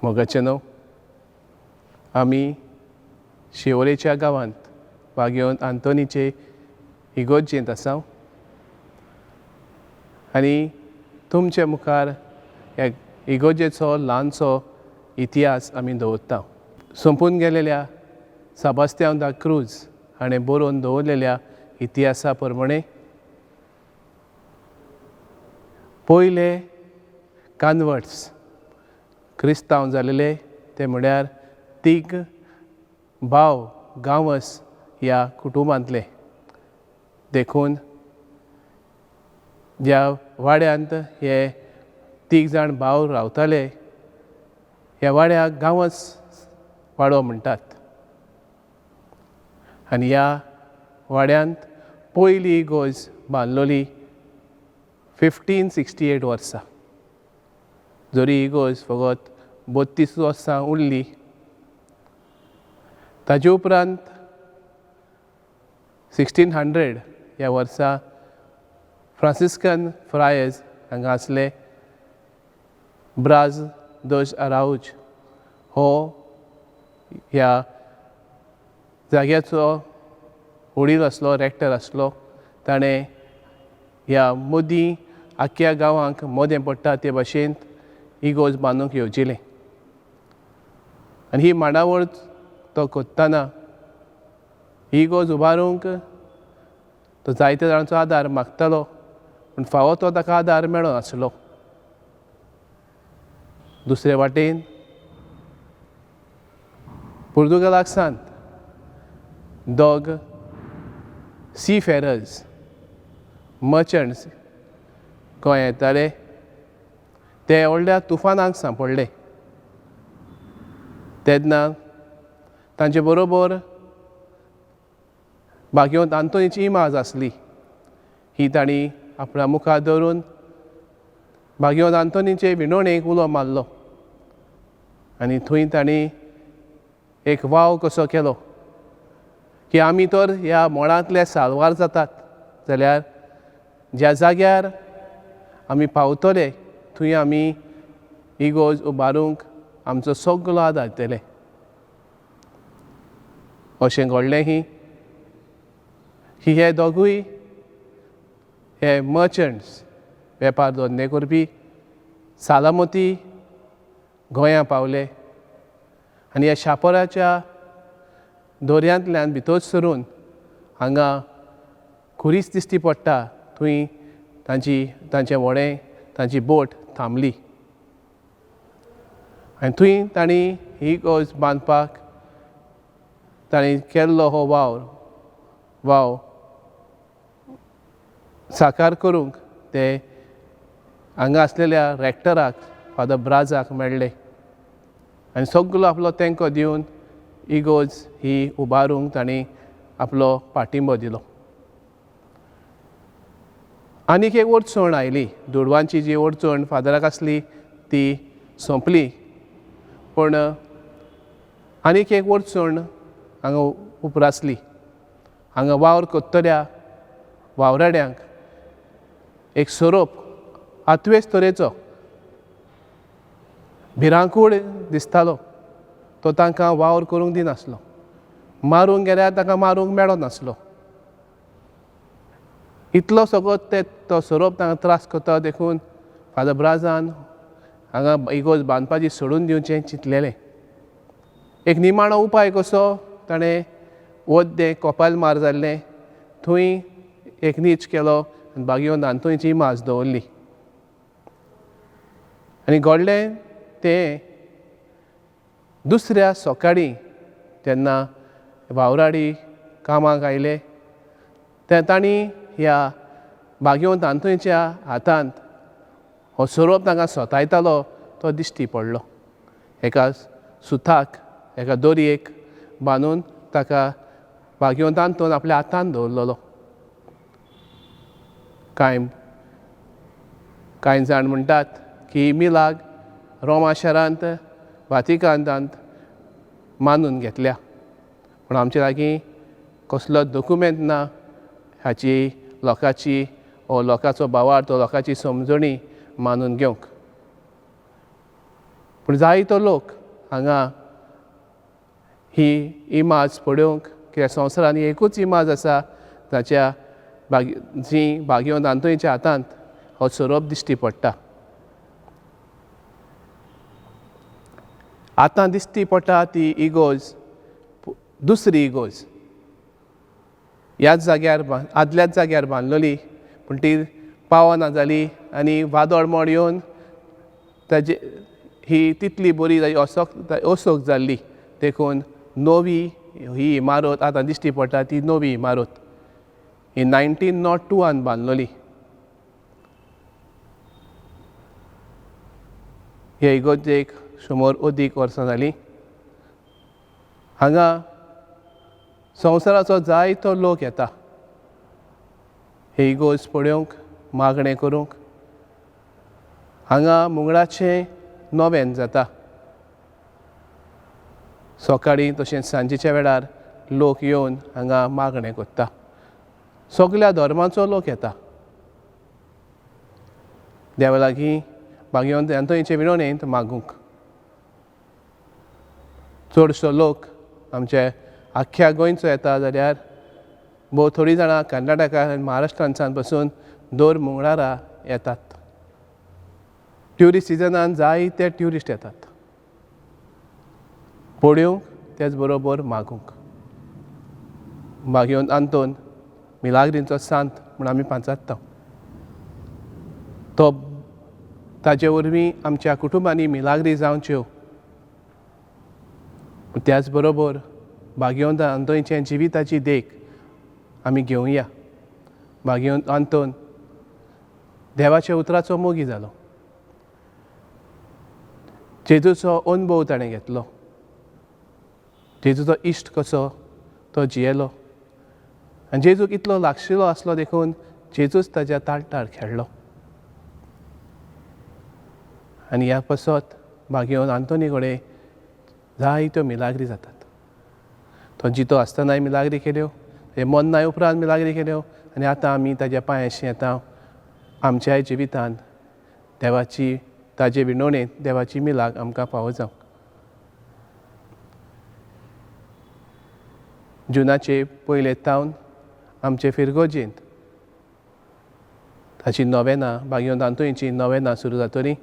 मोगाचें न्हू आमी शिवोलेच्या गांवांत वागयोन आंतोनीचे इगोर्जेंत आसा आनी तुमचे मुखार ह्या इगोर्जेचो ल्हानसो इतिहास आमी दवरता. सोंपून गेलेल्या सेबास्तियान दा क्रूज हाणें बरोवन दवरलेल्या इतिहासा प्रमाणे पयले कन्वर्ट्स क्रिस्तांव जालेले ते म्हळ्यार तीग भाव गांवस ह्या कुटुंबांतले. देखून ज्या वाड्यांत हे तीग जाण भाव रावताले ह्या वाड्याक गांवस वाडो म्हणटात. आनी ह्या वाड्यांत पयली इगोर्ज बांदलोली 1568 वर्सा. जोरी इगोर्ज फकत 32 वर्सां उरली. ताजे उपरांत 1600 ह्या वर्सा फ्रांसिस्कन फ्रायर्स हांगा आसले ब्राज दोज आराउज हो ह्या जाग्याचो वडील आसलो, रॅक्टर आसलो. ताणें ह्या मदीं आख्ख्या गांवांक मोदें पडटा ते भाशेन इगोर्ज बांदूंक येवजिलें. आनी ही मांडावळ तो कोत्ताना ही इगोर्ज उबारूंक तो जायत्या जाणांचो आदार मागतालो पूण फावो तो ताका आदार मेळनासलो. दुसरे वाटेन पुर्तुगालाक सावन दोग सीफेरर्स मर्चंट्स गोंया येताले. ते व्हडल्या तुफानाक सांपडले. तेन्ना तांचे बरोबर बागयोंत आंतोनीची इमाज आसली. ही तांणी आपल्या मुखार दवरून बागयोंत आंतोनीचे विणवणेक उलो मारलो आनी थंय तांणी एक वाव कसो केलो की आमी तर ह्या मोळांतले सालवार जातात जाल्यार ज्या जाग्यार आमी पावतले थंय आमी इगोर्ज उबारूंक आमचो सगलो आदार दितले. अशें घडलें हे दोगूय हे मर्चंट्स वेपार धंदे करपी सालामती गोंया पावले आनी ह्या शापोराच्या दर्यांतल्यान भितर सरून हांगा खुरीस दिश्टी पडटा थंय तांचें व्हडें तांची बोट थांबली. आनी थंय तांणी ही इगोर्ज बांदपाक तांणी केल्लो हो वाव साकार करूंक ते हांगा आसलेल्या रॅक्टराक फादर ब्राजाक मेळ्ळे आनी सगलो आपलो तेंको दिवन इगोर्ज ही उबारूंक तांणी आपलो पाठिंबो दिलो. आनीक एक अडचण आयली. दुडवांची जी अडचण फादराक आसली ती सोंपली पूण आनीक एक अडचण हांगा उपरासली. हांगा वावर कोत्तल्या वावराड्यांक एक सोरोप आतवेच तरेचो भिरांकूळ दिसतालो. तो तांकां वावर करूंक दिनासलो. मारूंक गेल्यार ताका मारूंक मेळनासलो. इतलो सगळो तो सोरोप तांकां त्रास करता देखून फादर ब्राजान हांगा इगोर्ज बांदपाची सोडून दिवचें चिंतलेलें. एक निमाणो उपाय कसो ताणें वद्दें कोपाल मार जाल्लें थंय एक नीच केलो आनी बागयोंत आंतोनीची इमाज दवरली. आनी घडलें तें दुसऱ्या सकाळीं जेन्ना वावराडी कामाक आयले तें तांणी ह्या बागयोंत आंतोनीच्या हातांत हो सोरोप तांकां सोतायतालो तो दिश्टी पडलो. एका सुताक एका दोरयेक बांदून ताका बागयोंत आंतून आपल्या हातांत दवरलेलो. कांय जाण म्हणटात की ही मिलाग रोमा शारांत वातिकानांत मानून घेतल्या पूण आमचे लागीं कसलो डॉक्युमेंट ना हाची लोकांची वो लोकांचो भावार्थ लोकांची समजणी मानून घेवंक. पूण जायतो लोक हांगा ही इमाज पळोवंक कित्याक संवसारांत एकूच इमाज आसा जाच्या जी भागयोन आंतोनीच्या हातांत हो सोरोप दिश्टी पडटा. आतां दिश्टी पडटा ती इगोज दुसरी इगोज ह्याच जाग्यार आदल्याच जाग्यार बांदलोली पूण ती पावना जाली आनी वादळ मोड येवन ताजे ही तितली बरी ओसोक जाल्ली देखून नवी ही इमारत आतां दिश्टी पडटा ती नवी इमारत ही 1902 बांदलोली. हे इगोजेक समोर अदीक वर्सां जालीं. हांगा संवसाराचो जायतो लोक येता हे इगोज पळोवंक मागणें करूंक. हांगा मुंगळाचें नोवेन जाता. सकाळीं तशेंच सांजेच्या वेळार लोक येवन हांगा मागणें करता. सगळ्या धर्माचो लोक येता देवा लागीं भागयोन आंतोनीचे विणवणेंत मागूंक. चडसो लोक आमचे आख्ख्या गोंयचो येता जाल्यार थोडीं जाणां कर्नाटका आनी महाराष्ट्रांतल्यान पासून दर मंगळारा येतात. ट्युरिस्ट सिजनान जायते ट्युरिस्ट येतात पळोवंक तेच बरोबर मागूंक. भागयोन आंतोन मिलाग्रींचो सांत म्हूण आमी पांचात्ता. तो ताचे वरवीं आमच्या कुटुंबांनी मिलाग्री जावच्यो त्याच बरोबर भागयोन आंतोनीचे जिविताची देख आमी घेवया. भागयोन आंतोन देवाच्या उतराचो मोगी जालो. जेजूचो अनुभव ताणें घेतलो. जेजूचो इश्ट कसो तो जियेलो आनी जेजूक इतलो लागशिल्लो आसलो देखून जेजूच ताच्या ताळटार खेळ्ळो. आनी ह्या पासत भागयोन आंतोनी कडेन जायत्यो मिलाग्री जातात. तो जितो आसतनाय मिलाग्री केल्यो, ते मरनाय उपरांत मिलाग्री केल्यो आनी आतां आमी ताच्या पांयाशी येता आमच्याय जिवितांत देवाची ताजे विणवणेंत देवाची मिलाग आमकां फावो जावंक. जुनाचे पयले तावन आमचे फिरगोजेंत ताची नोवेनां भागयोन आंतोनीची नोवेनां सुरू जातलीं.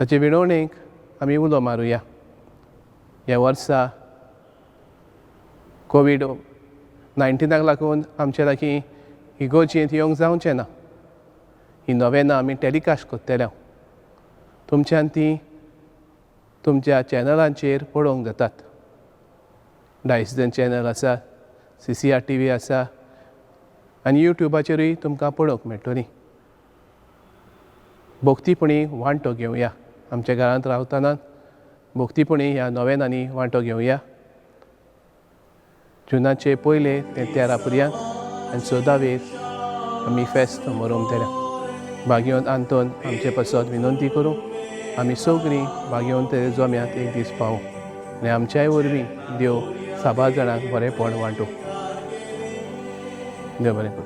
ताचे विणवणेक आमी उलो मारुया. ह्या वर्सा कोविड-19 लागून आमचे लागीं इगोजेंत येवंक जावचें ना. ही नोवेनां आमी टॅलिकास्ट करतले. तुमच्यान ती तुमच्या चॅनलांचेर पळोवंक जातात. डायसिजन चॅनल आसा, CCR TV आसा आनी युट्यूबाचेरूय तुमकां पळोवंक मेळटलीं. भोक्तीपणी वांटो घेवया. आमच्या घरांत रावतना भोक्तीपणी ह्या नोवेनांनी वांटो घेवया. जुनाचे पयले ते 13 पर्यंत आनी 14वेर आमी फेस्त मोरोमतल्या. भागयोन आंतोन आमचे पासत विनंती करूं आमी सगळीं भागयोन ते जोम्यांत एक दीस पावूं आनी आमच्याय वरवीं देव साबार जाणांक बरेंपण वांटूं. देव बरें करूं.